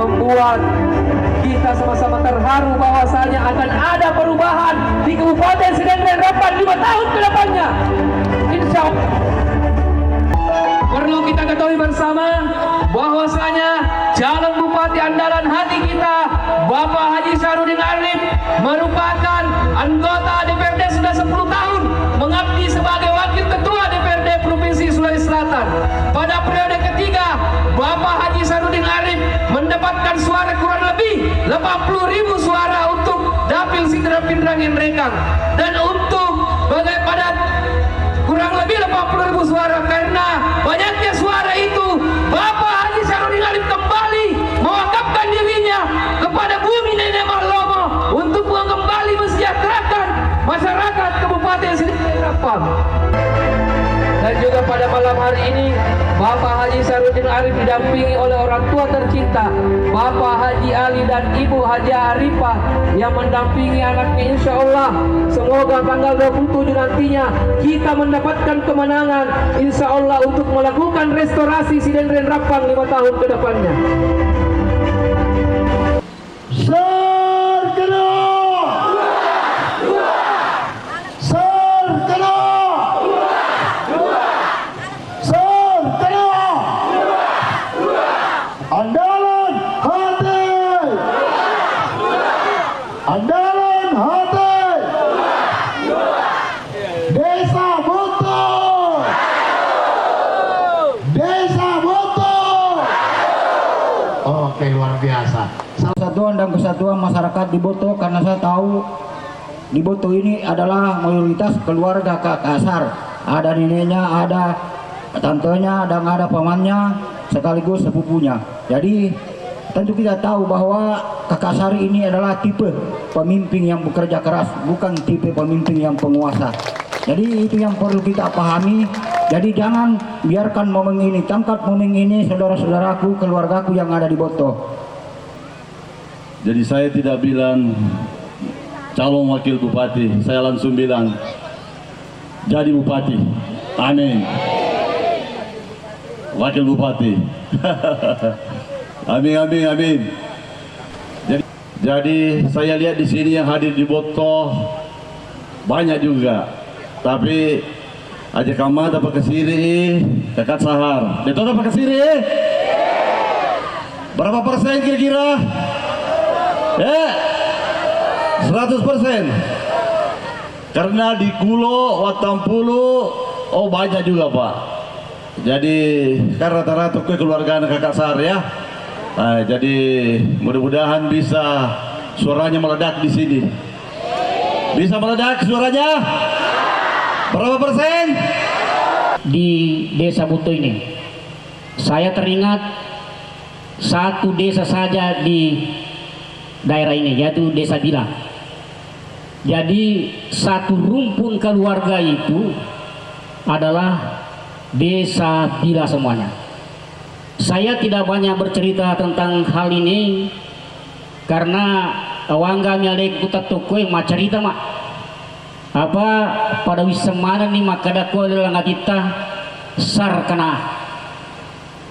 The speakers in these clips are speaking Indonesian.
membuat kita sama-sama terharu bahwasanya akan ada perubahan di Kabupaten Serdang dan Rapan 5 tahun ke depannya. Insya Allah. Perlu kita ketahui bersama bahwasanya calon bupati andalan hati kita, Bapak Haji Sahrudin Arif, merupakan anggota DPRD sudah 10 tahun, mengabdi sebagai wakil ketua DPRD Provinsi Sulawesi Selatan. Pada periode ketiga, Bapak Haji Sahrudin Arif mendapatkan suara kurang lebih 80.000 suara untuk Dapil Sidrap Pindrangin Rekang, dan untuk pada kurang lebih 80.000 suara. Karena banyaknya suara itu, Bapak Haji Sahrudin Arif kembali mewakafkan dirinya kepada bumi Nenek Marlomo untuk kembali mensejahterakan masyarakat Kabupaten Serdang dan Rapan. Dan juga pada malam hari ini, Bapak Haji Sahrudin Arif didampingi oleh orang tua tercinta, Bapak Haji Ali dan Ibu Haji Arifah, yang mendampingi anaknya. Insya Allah semoga tanggal 27 nantinya kita mendapatkan kemenangan, insya Allah, untuk melakukan restorasi Serdang dan Rapan 5 tahun ke depannya. Andalan hati, Desa Boto, Desa Boto. Oke, luar biasa. Persatuan dan kesatuan masyarakat di Boto, karena saya tahu di Boto ini adalah mayoritas keluarga Kakak Sar. Ada neneknya, ada tantenya, dan ada pamannya, sekaligus sepupunya. Jadi tentu kita tahu bahwa Kakak Sari ini adalah tipe pemimpin yang bekerja keras, bukan tipe pemimpin yang penguasa. Jadi itu yang perlu kita pahami. Jadi jangan biarkan momen ini, tangkap momen ini, saudara-saudaraku, keluargaku yang ada di Boto. Jadi saya tidak bilang calon wakil bupati, saya langsung bilang jadi bupati. Amin. Wakil bupati. Amin, amin, amin. Jadi saya lihat di sini yang hadir di Boto banyak juga, tapi aja kamat apa kesiri, dekat sahar. Itu apa kesiri? Berapa persen kira-kira? 100%. Karena di Kulo, Watampulu, oh banyak juga Pak. Jadi kan rata-rata kekeluargaan Kakak Sar ya. Nah, jadi mudah-mudahan bisa suaranya meledak di sini. Bisa meledak suaranya? Berapa persen? Di Desa Boto ini, saya teringat satu desa saja di daerah ini, yaitu Desa Bila. Jadi satu rumpun keluarga itu adalah Desa Bila semuanya. Saya tidak banyak bercerita tentang hal ini karena awangga mialek kuta toko yang cerita mak apa pada wisemana nih makada ko lelang kita sar kana.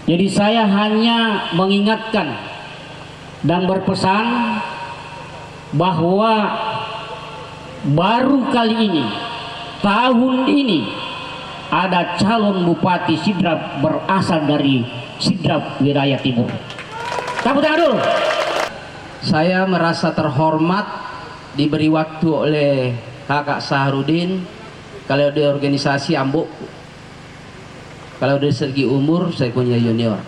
Jadi saya hanya mengingatkan dan berpesan bahwa baru kali ini, tahun ini, ada calon bupati Sidrap berasal dari Sidrap wilayah timur. Tepuk tangan dulu. Saya merasa terhormat diberi waktu oleh Kakak Sahrudin. Kalau di organisasi Ambok, kalau dari segi umur saya punya junior.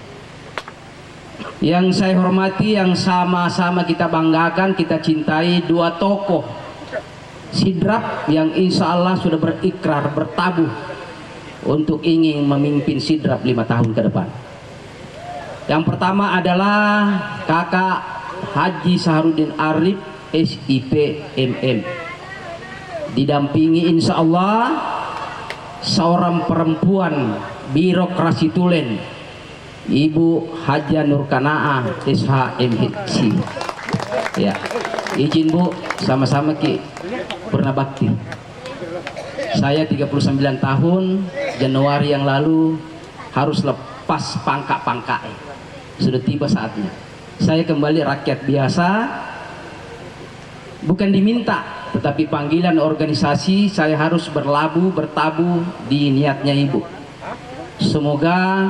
Yang saya hormati, yang sama-sama kita banggakan, kita cintai, dua tokoh Sidrap yang insya Allah sudah berikrar, bertabuh untuk ingin memimpin Sidrap 5 tahun ke depan. Yang pertama adalah Kakak Haji Sahrudin Arif SIP MM, didampingi insya Allah seorang perempuan birokrasi tulen, Ibu Haja Nurkanaa SHMHC. Ya, izin Bu, sama-sama Ki pernah bakti. Saya 39 tahun, Januari yang lalu harus lepas pangkat-pangkat. Sudah tiba saatnya. Saya kembali rakyat biasa, bukan diminta, tetapi panggilan organisasi. Saya harus bertabuh di niatnya Ibu. Semoga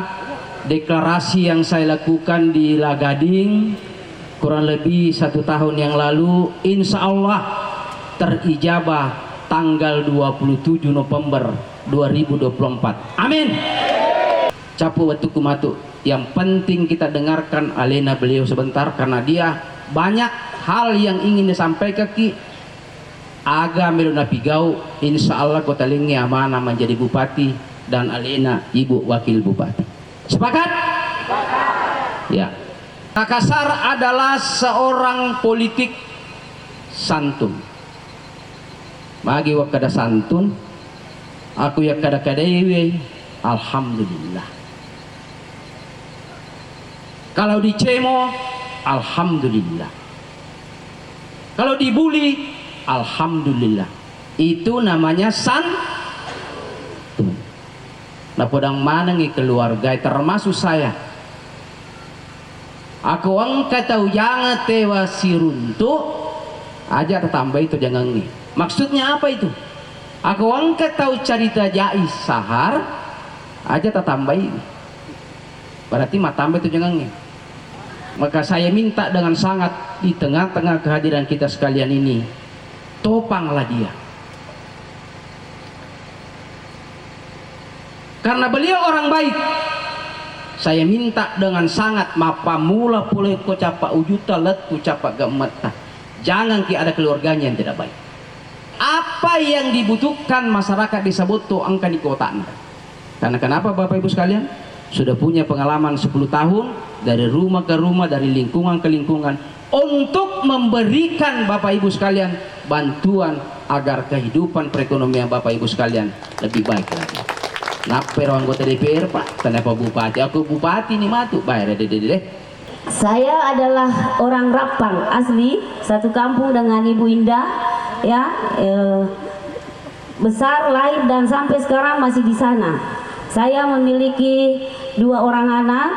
deklarasi yang saya lakukan di Lagading kurang lebih 1 tahun yang lalu, insya Allah terijabah tanggal 27 November 2024. Amin. Capu batu kumatu. Yang penting kita dengarkan alena beliau sebentar, karena dia banyak hal yang ingin disampaikan ki aga meluna pigau. Insya Allah Kota Lingi amanah menjadi bupati dan alena Ibu wakil bupati. Sepakat? Ya. Makassar adalah seorang politik santun. Magi wakada santun, aku yakada kadewe, alhamdulillah. Kalau dicemo, alhamdulillah. Kalau dibully, alhamdulillah. Itu namanya santun. Nah, podang manengi keluarga termasuk saya. Aku angkat tahu jangan tewa siruntu aja tambah itu jangan ngi. Maksudnya apa itu? Aku angkat tahu cerita jais sahar aja tambah ini. Berarti tambah itu jangan ngi. Maka saya minta dengan sangat di tengah-tengah kehadiran kita sekalian ini, topanglah dia. Karena beliau orang baik. Saya minta dengan sangat mapa mula pulai ko capa ujuta let ku capa gemeta. Jangan ki ada keluarganya yang tidak baik. Apa yang dibutuhkan masyarakat di Saboto angka di kota Anda. Karena kenapa Bapak Ibu sekalian? Sudah punya pengalaman 10 tahun dari rumah ke rumah, dari lingkungan ke lingkungan, untuk memberikan Bapak Ibu sekalian bantuan agar kehidupan perekonomian Bapak Ibu sekalian lebih baik lagi. Napero anggota DPR Pak, kenapa bupati? Aku bupati nih matu, bayar deh. Saya adalah orang Rapang asli, satu kampung dengan Ibu Indah, ya, besar, lahir dan sampai sekarang masih di sana. Saya memiliki 2 orang anak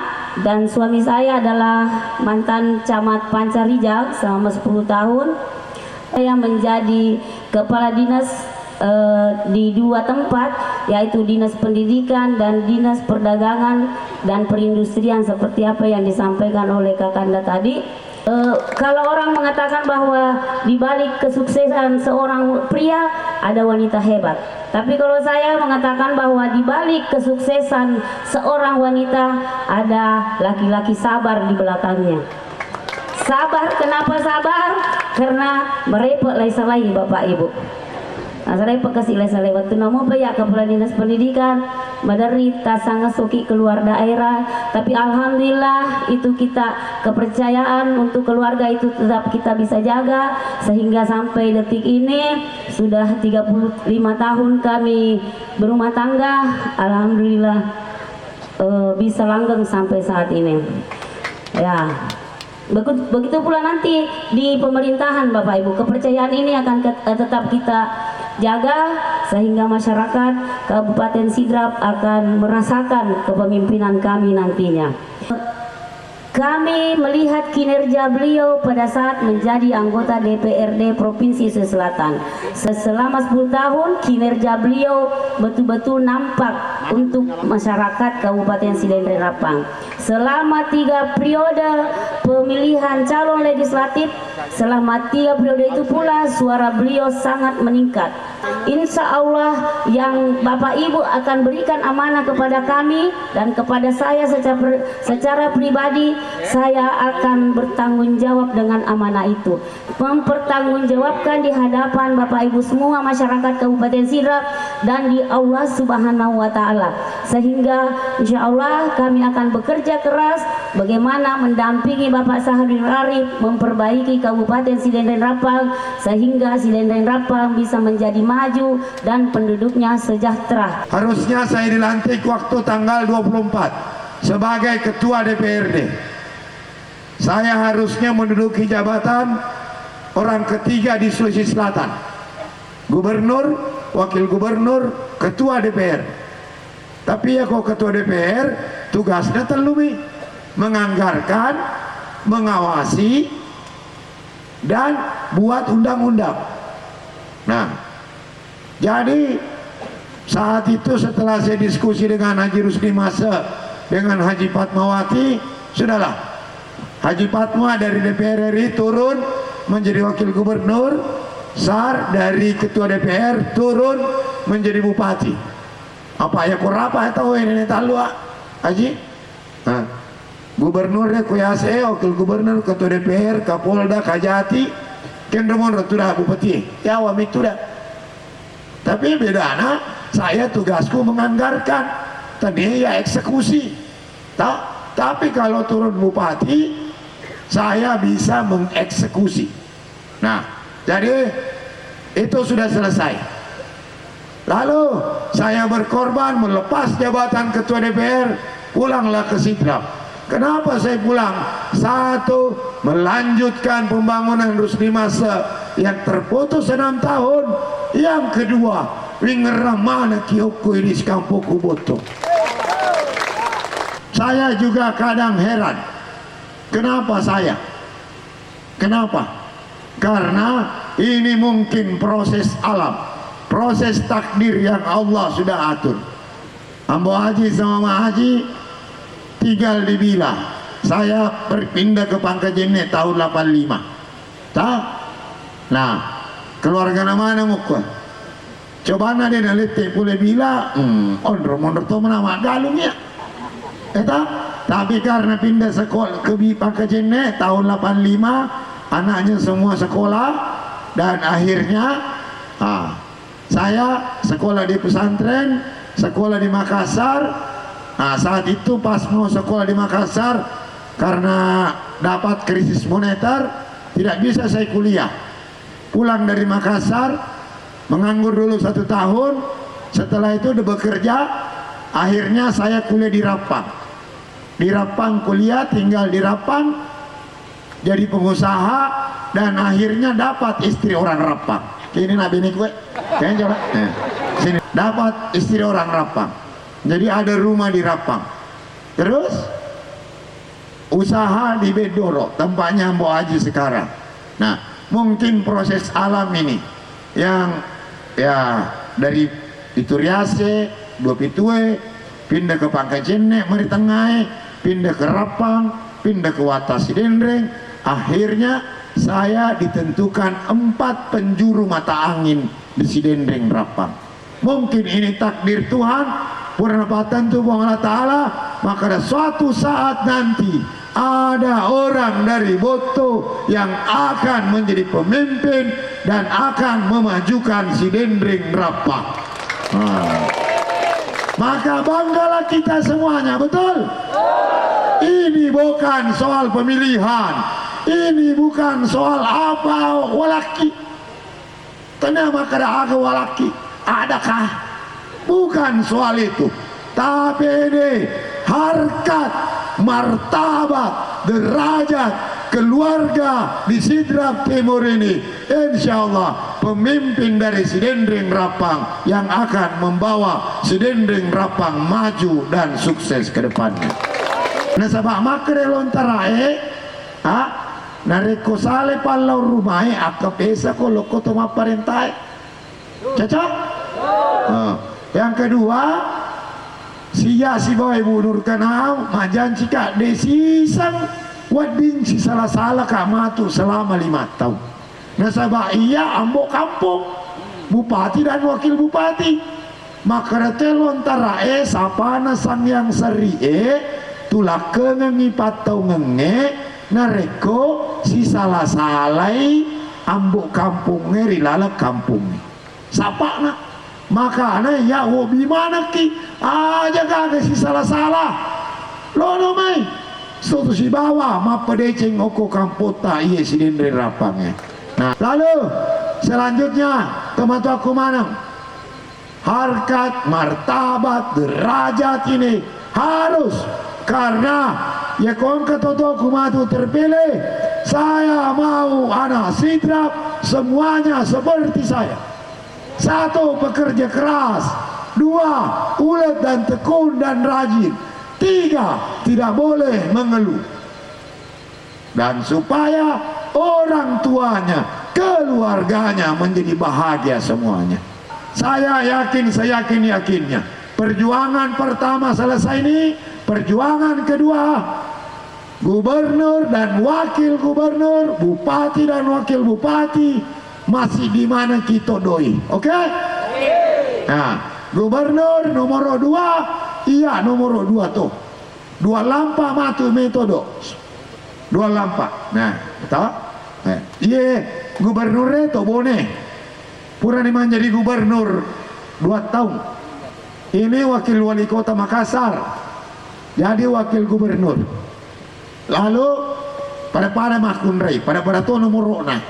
dan suami saya adalah mantan camat Pancarijal selama 10 tahun. Saya menjadi kepala dinas di 2 tempat, yaitu dinas pendidikan dan dinas perdagangan dan perindustrian, seperti apa yang disampaikan oleh Kakanda tadi. Kalau orang mengatakan bahwa di balik kesuksesan seorang pria ada wanita hebat, tapi kalau saya mengatakan bahwa di balik kesuksesan seorang wanita ada laki-laki sabar di belakangnya. Sabar, kenapa sabar? Karena merepek laisa lagi Bapak Ibu. Nah, saya kasih lesale waktu namo ya kepala dinas pendidikan menderita sangat soki keluar daerah, tapi alhamdulillah itu kita kepercayaan untuk keluarga itu tetap kita bisa jaga sehingga sampai detik ini sudah 35 tahun kami berumah tangga, alhamdulillah bisa langgeng sampai saat ini. Ya. Begitu pula nanti di pemerintahan Bapak Ibu, kepercayaan ini akan tetap kita jaga sehingga masyarakat Kabupaten Sidrap akan merasakan kepemimpinan kami nantinya. Kami melihat kinerja beliau pada saat menjadi anggota DPRD Provinsi Sulawesi Selatan. Selama 10 tahun kinerja beliau betul-betul nampak untuk masyarakat Kabupaten Sidendreng Rapang. Selama 3 periode pemilihan calon legislatif, selama 3 periode itu pula suara beliau sangat meningkat. Insya Allah yang Bapak Ibu akan berikan amanah kepada kami dan kepada saya secara pribadi, saya akan bertanggung jawab dengan amanah itu, mempertanggungjawabkan di hadapan Bapak Ibu semua masyarakat Kabupaten Sidrap dan di Allah Subhanahu wa Ta'ala, sehingga insya Allah kami akan bekerja keras bagaimana mendampingi Bapak Sahrudin Arif memperbaiki Kabupaten Sidendreng Rapang sehingga Sidendreng Rapang bisa menjadi maju dan penduduknya sejahtera. Harusnya saya dilantik waktu tanggal 24 sebagai ketua DPRD. Saya harusnya menduduki jabatan orang ketiga di Sulawesi Selatan. Gubernur, wakil gubernur, ketua DPR. Tapi ya kok ketua DPR tugasnya terlebih menganggarkan mengawasi dan buat undang-undang. Nah, jadi saat itu setelah saya diskusi dengan Haji Rusdi Mase dengan Haji Fatmawati, sudahlah, Haji Fatma dari DPR RI turun menjadi wakil gubernur, SAR dari ketua DPR turun menjadi bupati. Apa ya kurapa tahu ini tahu Haji? Nah, gubernurnya kuyase, wakil gubernur, ketua DPR, Kapolda, Kajati, kendemon retudah bupati. Ya wamik tuh. Tapi bedana saya tugasku menganggarkan, tadi ya eksekusi. Tapi kalau turun bupati, saya bisa mengeksekusi. Nah, jadi itu sudah selesai. Lalu saya berkorban melepas jabatan ketua DPR, pulanglah ke Sidrap. Kenapa saya pulang? Satu, melanjutkan pembangunan Rusdi Mase yang terputus 6 tahun. Yang kedua, wingerah mana kioko ini sekampung Kuboto. Saya juga kadang heran, kenapa saya? Kenapa? Karena ini mungkin proses alam, proses takdir yang Allah sudah atur. Ambo Haji sama Ma Haji tinggal di Bila. Saya berpindah ke Pangkajene tahun 85. Nah, keluarga mana muka? Coba nade nalete pule Bila, ondro to menama galung ya. Tapi karena pindah sekolah ke Pangkajene tahun 85, anaknya semua sekolah, dan akhirnya saya sekolah di pesantren, sekolah di Makassar. Nah, saat itu pas mau sekolah di Makassar, karena dapat krisis moneter, tidak bisa saya kuliah. Pulang dari Makassar, menganggur dulu 1 tahun. Setelah itu udah bekerja, akhirnya saya kuliah di Rapang. Di Rapang kuliah, tinggal di Rapang, jadi pengusaha, dan akhirnya dapat istri orang Rapang. Ini nabi ini gue, kayaknya coba. Sini dapat istri orang Rapang. Jadi ada rumah di Rapang. Terus usaha di Bedoro, tempatnya Mbok Haji sekarang. Nah, mungkin proses alam ini yang ya dari Ituriase, Dua Pitue, pindah ke Pangkajene, Mari Tengah, pindah ke Rapang, pindah ke Watasi Dendreng. Akhirnya saya ditentukan 4 penjuru mata angin di Sidendreng Rapang. Mungkin ini takdir Tuhan, purnapatan Tuhan Allah Ta'ala. Maka ada suatu saat nanti ada orang dari Boto yang akan menjadi pemimpin dan akan memajukan Sidendreng Rapang. Maka banggalah kita semuanya, betul? Ini bukan soal pemilihan, ini bukan soal apa walaki. Tenang maka ada walaki, adakah? Bukan soal itu. Tapi ini harkat, martabat, derajat keluarga di Sidrap Timur ini, insya Allah pemimpin dari Sidendreng Rapang yang akan membawa Sidendreng Rapang maju dan sukses ke depannya. Nah sabah makre lontarae, nareko sale palau rumai akap esa ko loko toma parentai. Cocok? Yang kedua, siya si boy bunur kanau majan cika desisang wading si salah-salah kamatu selama 5 tahun. Nasabah iya ambok kampung, bupati dan wakil bupati. Makarate lontarae sapana sang yang seri tulak kengengi patau ngenge nareko si salah-salai ambok kampungnya rilala kampung. Sapa nak? Makanya ya hobi mana ki aja kagak si salah-salah lono mai suatu si bawa mapa deceng oko kampota iya Sidendreng Rapangnya. Nah lalu selanjutnya teman aku mana harkat martabat derajat ini harus, karena ya kon ketoto kumatu terpilih, saya mau anak Sidrap semuanya seperti saya. 1, pekerja keras. 2, ulet dan tekun dan rajin. 3, tidak boleh mengeluh. dan supaya orang tuanya, keluarganya menjadi bahagia semuanya. Saya yakin, saya yakinnya perjuangan pertama selesai ini, perjuanan kedua gubernur dan wakil gubernur, bupati dan wakil bupati masih di mana kita doi. Oke? Nah, gubernur nomor 2, iya nomor 2 tuh. 2 lampa matu metode. 2 lampa. Nah, tahu? Iya, gubernurnya tuh boleh. Pura menjadi gubernur 2 tahun. Ini wakil wali kota Makassar. Jadi wakil gubernur. Lalu pada makunrai, pada tuh nomor nah,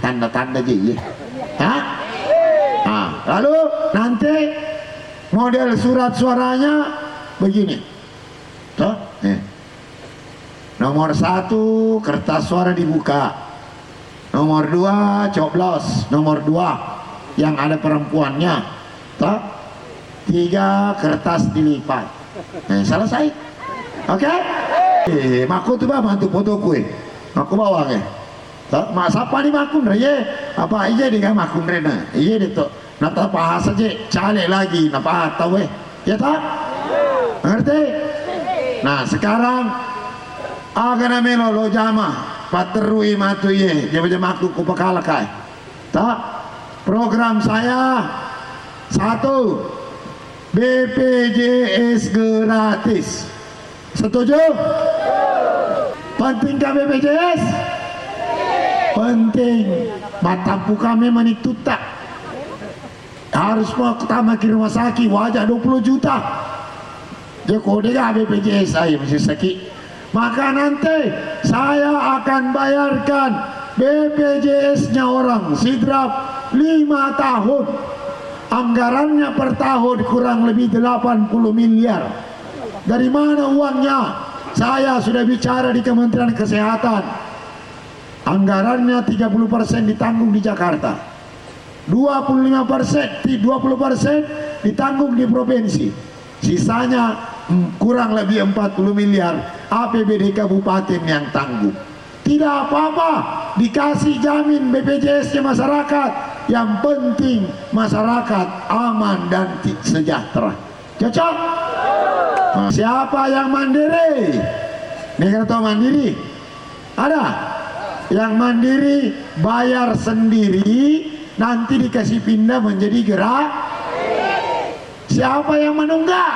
tanda-tanda je. Hah? Nah, lalu nanti model surat suaranya begini. Tuh, Nomor 1 kertas suara dibuka. Nomor 2 coblos. Nomor 2 yang ada perempuannya. Tuh. 3 kertas dilipat. Selesai. Oke? Maku tuh bantu foto kue. Maku bawa ke. Mak siapa di makun reye? Apa aja di makun rena? Iya itu. Nata bahasa aja cale lagi. Napa tahu ya tak? Ngerti? Nah sekarang agak melo lo jama paterui matu ye. Jam aku kupakala kai. Tak? Program saya 1 BPJS gratis. Setuju? Pentingkah BPJS? Penting. Matampu kami menituta. Harus mau pertama ke rumah sakit wajah 20 juta. Dia kode gak BPJS saya masih sakit. Maka nanti saya akan bayarkan BPJS-nya orang sidrap 5 tahun. Anggarannya per tahun kurang lebih 80 miliar. Dari mana uangnya? Saya sudah bicara di Kementerian Kesehatan. Anggarannya 30% ditanggung di Jakarta, 20% ditanggung di provinsi, sisanya kurang lebih 40 miliar APBD kabupaten yang tanggung. Tidak apa-apa, dikasih jamin BPJS-nya masyarakat. Yang penting masyarakat aman dan sejahtera. Cocok? Nah, siapa yang mandiri? Negara tahu mandiri? Ada? Yang mandiri bayar sendiri, nanti dikasih pindah menjadi gerak. Siapa yang menunggak?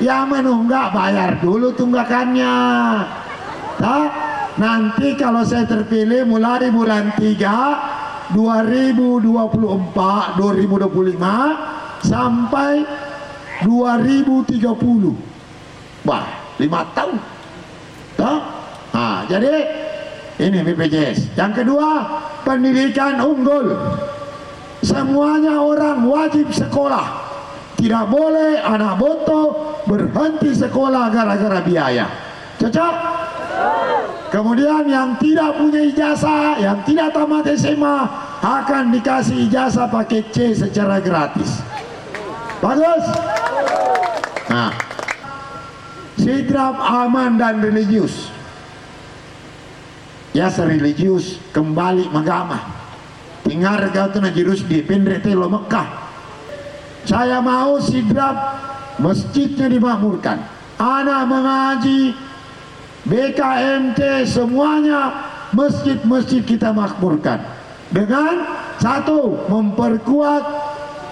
Yang menunggak bayar dulu tunggakannya. Tak? Nanti kalau saya terpilih mulai bulan 3 2024 2025 sampai 2030. Wah, 5 tahun. Tuh? Nah, jadi ini BPJS. Yang kedua, pendidikan unggul. Semuanya orang wajib sekolah. Tidak boleh anak boto berhenti sekolah gara-gara biaya. Cocok? Kemudian yang tidak punya ijazah, yang tidak tamat SMA akan dikasih ijazah pakai C secara gratis. Bagus? Nah, sidrap aman dan religius. Ya sereligius kembali magama. Tinggal kau tu najirus di pendrete lo Mekah. Saya mau sidrap masjidnya dimakmurkan. Anak mengaji, BKMT semuanya masjid-masjid kita makmurkan. Dengan 1, memperkuat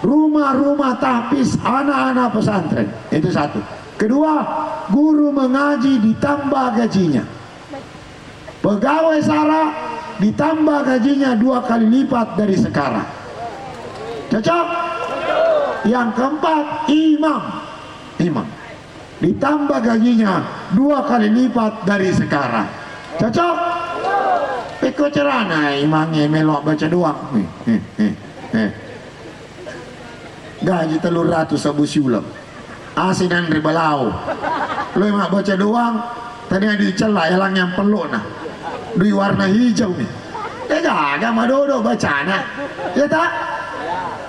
rumah-rumah tahfiz anak-anak pesantren. Itu 1. Kedua, guru mengaji ditambah gajinya. Pegawai sara ditambah gajinya 2 kali lipat dari sekarang. Cocok? Yang keempat, imam ditambah gajinya 2 kali lipat dari sekarang. Cocok? Peko cerana imamnya melok baca doang. Gaji 300 sabu siulam. Asinan ribalau. Lo emak baca doang. Tadi ada celah elang yang peluk nah. Dui warna hijau nih. Gak madodo bacana. Ya tak?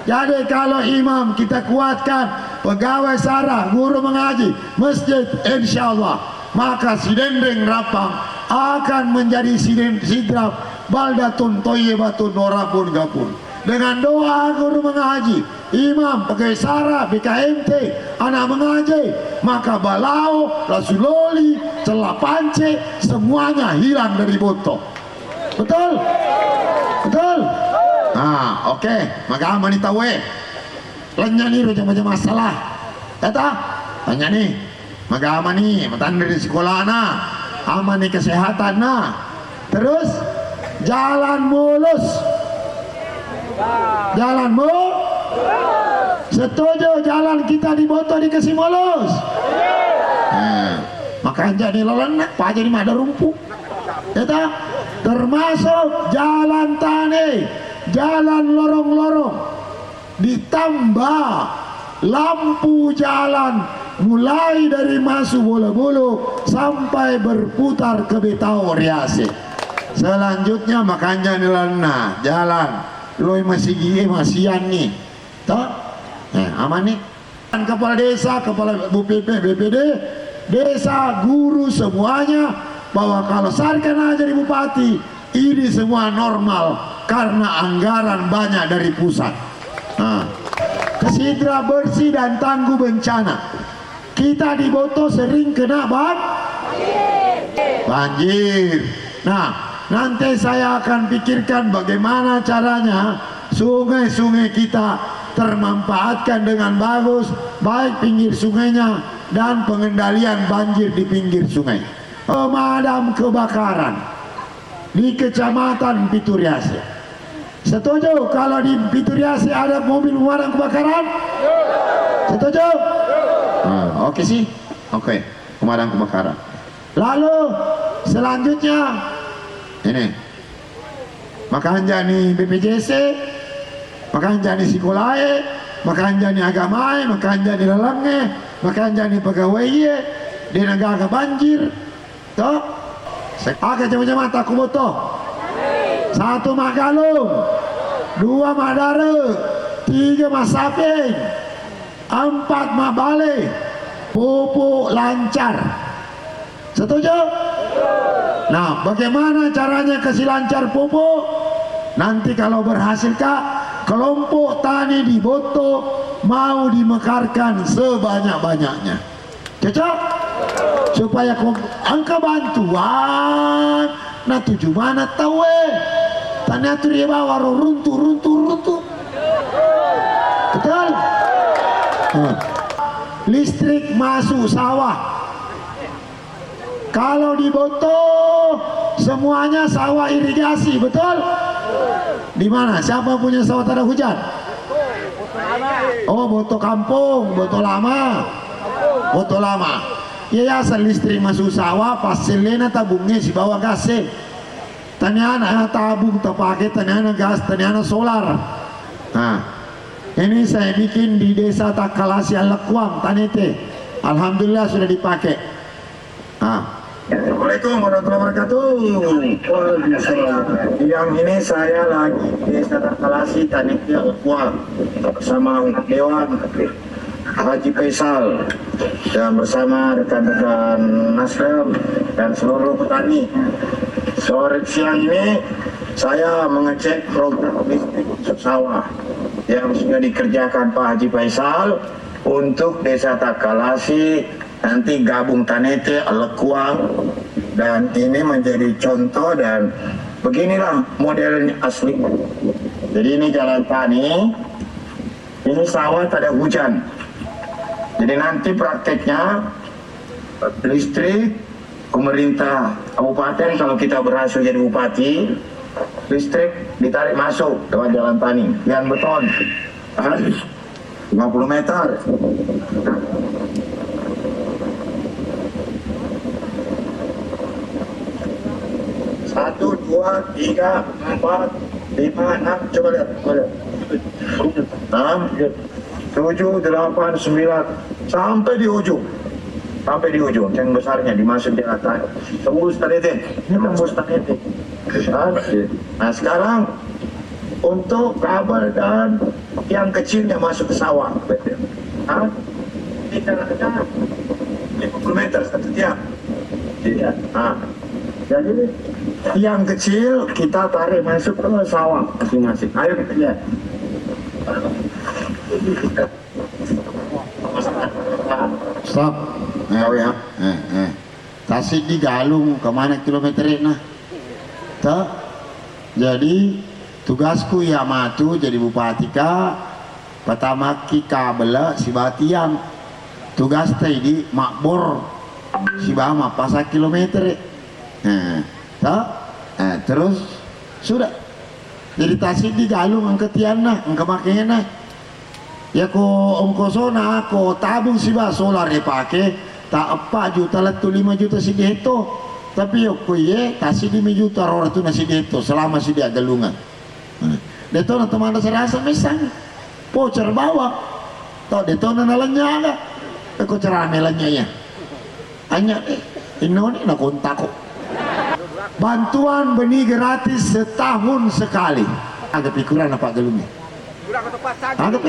Jadi kalau imam kita kuatkan, pegawai sara, guru mengaji, masjid insya Allah maka si dendeng rapang akan menjadi sidrap baldatun toyebatun norabun gapun. Dengan doa guru mengaji, imam, pegawai sara, BKMT, anak mengaji, maka balau, rasuloli, celah pance, semuanya hilang dari Boto. Betul? Betul? Nah, oke. Maka manita we. Lenya nih macam masalah. Kata, tanya nih. Maka aman nih, matan dari sekolah na, aman nih kesehatan na. Terus jalan mulus. Jalanmu setuju jalan kita di Boto dikasih mulus? Maka jadi lelenak pak jadi ada rumput kita termasuk jalan tani, jalan lorong-lorong, ditambah lampu jalan mulai dari masuk bulu-bulu sampai berputar ke Betau Riase. Selanjutnya makanya nilana jalan loi masih gigi masian nih toh aman nih kepala desa, kepala BPP, BPD desa, guru semuanya bahwa kalau Sarkan aja jadi bupati ini semua normal karena anggaran banyak dari pusat. Kesidra bersih dan tangguh bencana. Kita di Boto sering kena banjir. Nah, nanti saya akan pikirkan bagaimana caranya sungai-sungai kita termanfaatkan dengan bagus, baik pinggir sungainya dan pengendalian banjir di pinggir sungai. Pemadam kebakaran di Kecamatan Pituriase. Setuju kalau di Pituriase ada mobil pemadam kebakaran? Setuju? Oke sih, oke, pemadam kebakaran. Lalu selanjutnya ini maka anjani BPJS, maka anjani sekolahnya, maka anjani agamae, maka anjani lelangnya, maka anjani pegawainya di negara banjir toh agak macam mata aku Boto 1 Magalung, 2 Madare, 3 Masapeng, 4 Mabale, pupuk lancar. Setuju? Nah, bagaimana caranya kasih lancar pupuk? Nanti kalau berhasil Kak, kelompok tani di Boto mau dimekarkan sebanyak-banyaknya. Cocok? Supaya angka bantuan nah tujuh mana tahu tani atur ya bawa runtuh. Betul? Listrik masuk sawah. Kalau di Boto semuanya sawah irigasi, betul? Di mana? Siapa punya sawah tak ada hujan? Oh, Boto kampung, Boto lama. Boto lama. Ya asal listrik masuk sawah, pas selena tabungnya si bawa gasnya. Tanyana tabung terpakai, tanyana gas, tanyana solar. Nah, ini saya bikin di desa Takalasi Lekwang, Tanete. Alhamdulillah sudah dipakai. Assalamualaikum warahmatullahi wabarakatuh. Yang ini saya lagi di desa Takalasi Tanete Lekwang bersama Dewan Haji Faisal dan bersama rekan-rekan Nasdem dan seluruh petani. Sore siang ini saya mengecek program listrik sawah yang sudah dikerjakan Pak Haji Faisal untuk desa Takalasi, nanti gabung Tanete Lekwang, dan ini menjadi contoh dan beginilah modelnya asli. Jadi ini jalan tani, ini sawah tak ada hujan. Jadi nanti prakteknya listrik pemerintah kabupaten kalau kita berhasil jadi bupati, listrik ditarik masuk lewat jalan tani yang beton 50 meter. Satu, 2, 3, 4, 5, 6, coba lihat, 6, 7, 8, 9 sampai di ujung, yang besarnya dimasuk di atas tembus Tanete. Nah sekarang untuk kabel dan yang kecilnya masuk ke sawah, kita ada 50 meter satu tiang. Iya. Nah, jadi yang kecil kita tarik masuk ke sawah masing-masing. Ayo kita lihat. Stop. Ya. Tasik di Galung kemana kilometernya? Tak. Jadi tugasku ya matu jadi bupati ka pertama ki kabela si batiang tugas teh di makbor si bama pasal kilometer. Tak. Terus sudah. Jadi Tasik di Galung angketian nah, angka makanya nah. Ya ko ongkosona ko tabung si ba solar dipake tak 4 juta letu 5 juta si deto. Tapi yo kuye Tasik 5 juta orang tu nasi deto selama si dia galungan. Deto na teman serasa misang. Pocer bawa. Tau deto na nalanya aga. Ko cerame lanya ya. Hanya inoni na kontak ko. Bantuan benih gratis setahun sekali. Agak pikuran apa galungnya? Agak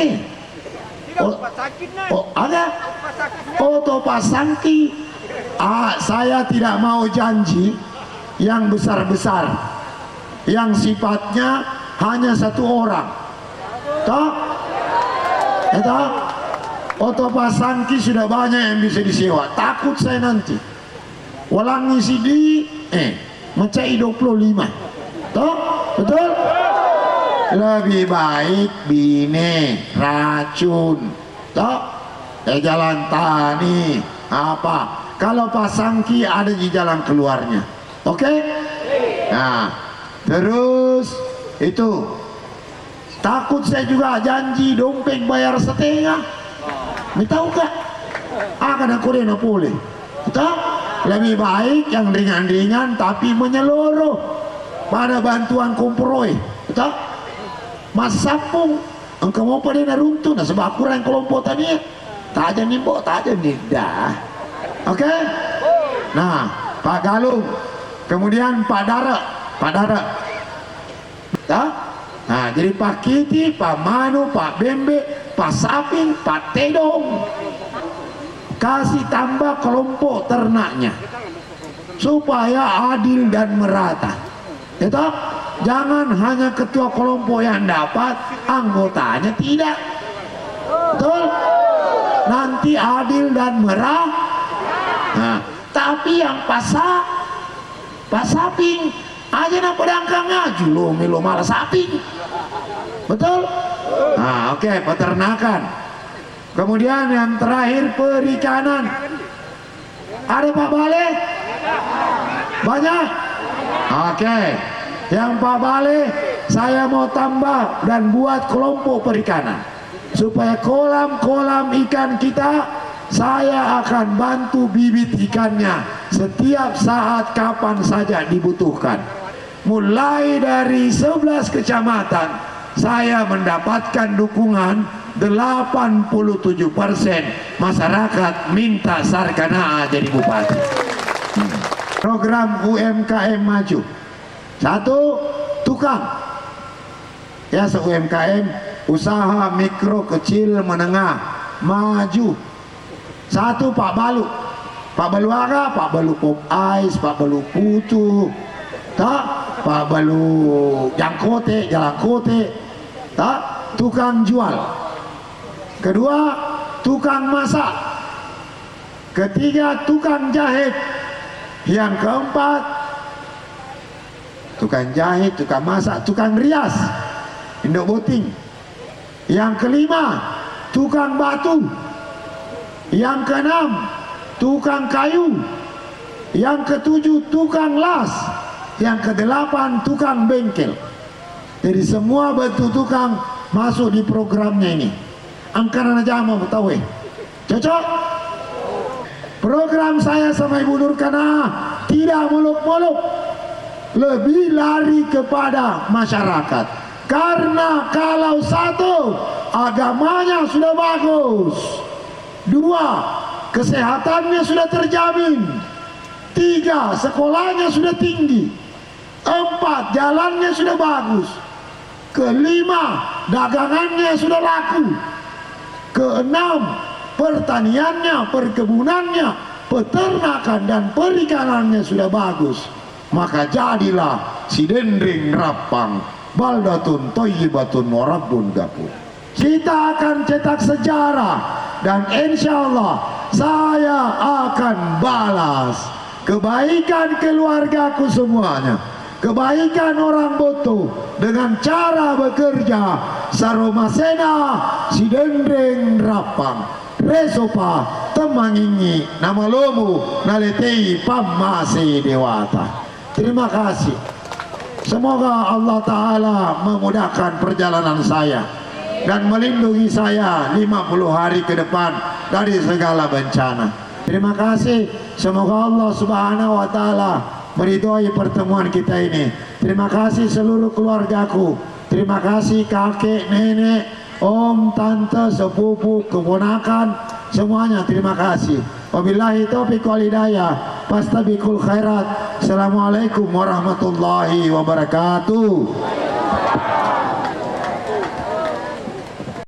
ada. Topa sangki. Saya tidak mau janji yang besar-besar, yang sifatnya hanya satu orang. Toh? Topa sangki sudah banyak yang bisa disewa. Takut saya nanti. Walangi sidi, mencai 25. Toh? Betul? Lebih baik bine racun. Toh? Jalan tani apa? Kalau pasangki ada di jalan keluarnya. Oke? Nah, terus itu takut saya juga janji dompet bayar setengah. Tahu gak? Akan aku dena boleh. Toh? Lebih baik yang ringan-ringan tapi menyeluruh pada bantuan komproy. Betul? Mas Sapung engkau mau pada naruntu nah sebab kurang kelompok tadi tak aja nimbok tak aja dah. Oke? Nah Pak Galung kemudian Pak Dara nah jadi Pak Kiti, Pak Manu, Pak Bembe, Pak Saping, Pak Tedong kasih tambah kelompok ternaknya supaya adil dan merata. Itu jangan hanya ketua kelompok yang dapat, anggotanya tidak. Betul? Nanti adil dan merata. Nah, tapi yang pasaping aja nak pedangkang ngaju lo milo malah saping. Betul? Nah, oke, peternakan. Kemudian yang terakhir perikanan. Ada Pak Bale? Banyak? Oke. Yang Pak Bale saya mau tambah dan buat kelompok perikanan. Supaya kolam-kolam ikan kita saya akan bantu bibit ikannya setiap saat kapan saja dibutuhkan. Mulai dari 11 kecamatan saya mendapatkan dukungan 87% masyarakat minta Sarkanaa jadi bupati. Program UMKM maju. 1 tukang. Ya UMKM usaha mikro kecil menengah maju. 1 Pak Balu. Pak Balu apa? Pak Balu Pop Ice, Pak Balu Putu. Tak? Pak Balu Jangkote, Jalan Kote. Tak? Tukang jual. 2 tukang masak. 3 tukang jahit. Yang 4 tukang jahit, tukang masak, tukang rias, induk boting. Yang 5 tukang batu. Yang 6 tukang kayu. Yang 7 tukang las. Yang 8 tukang bengkel. Jadi semua bentuk tukang masuk di programnya ini. Angkaran aja mau tahu cocok? Program saya sama Ibu Nurkanaa tidak muluk-muluk, lebih lari kepada masyarakat. Karena kalau 1 agamanya sudah bagus, 2 kesehatannya sudah terjamin, 3 sekolahnya sudah tinggi, 4 jalannya sudah bagus, 5 dagangannya sudah laku, 6 pertaniannya, perkebunannya peternakan dan perikanannya sudah bagus, maka jadilah si dendring rapang baldatun thayyibatun wa rabbun ghafur. Kita akan cetak sejarah dan insya Allah saya akan balas kebaikan keluargaku semuanya, kebaikan orang Boto dengan cara bekerja saromasena si dendring rapang resopa temangingi nama lomu naletei pamase dewata. Terima kasih. Semoga Allah Ta'ala memudahkan perjalanan saya dan melindungi saya 50 hari ke depan dari segala bencana. Terima kasih. Semoga Allah Subhanahu wa Ta'ala meridhoi pertemuan kita ini. Terima kasih seluruh keluargaku. Terima kasih kakek, nenek, om, tante, sepupu, keponakan, semuanya terima kasih. Wabillahi taufiq wal hidayah. Fastabiqul khairat. Assalamualaikum warahmatullahi wabarakatuh.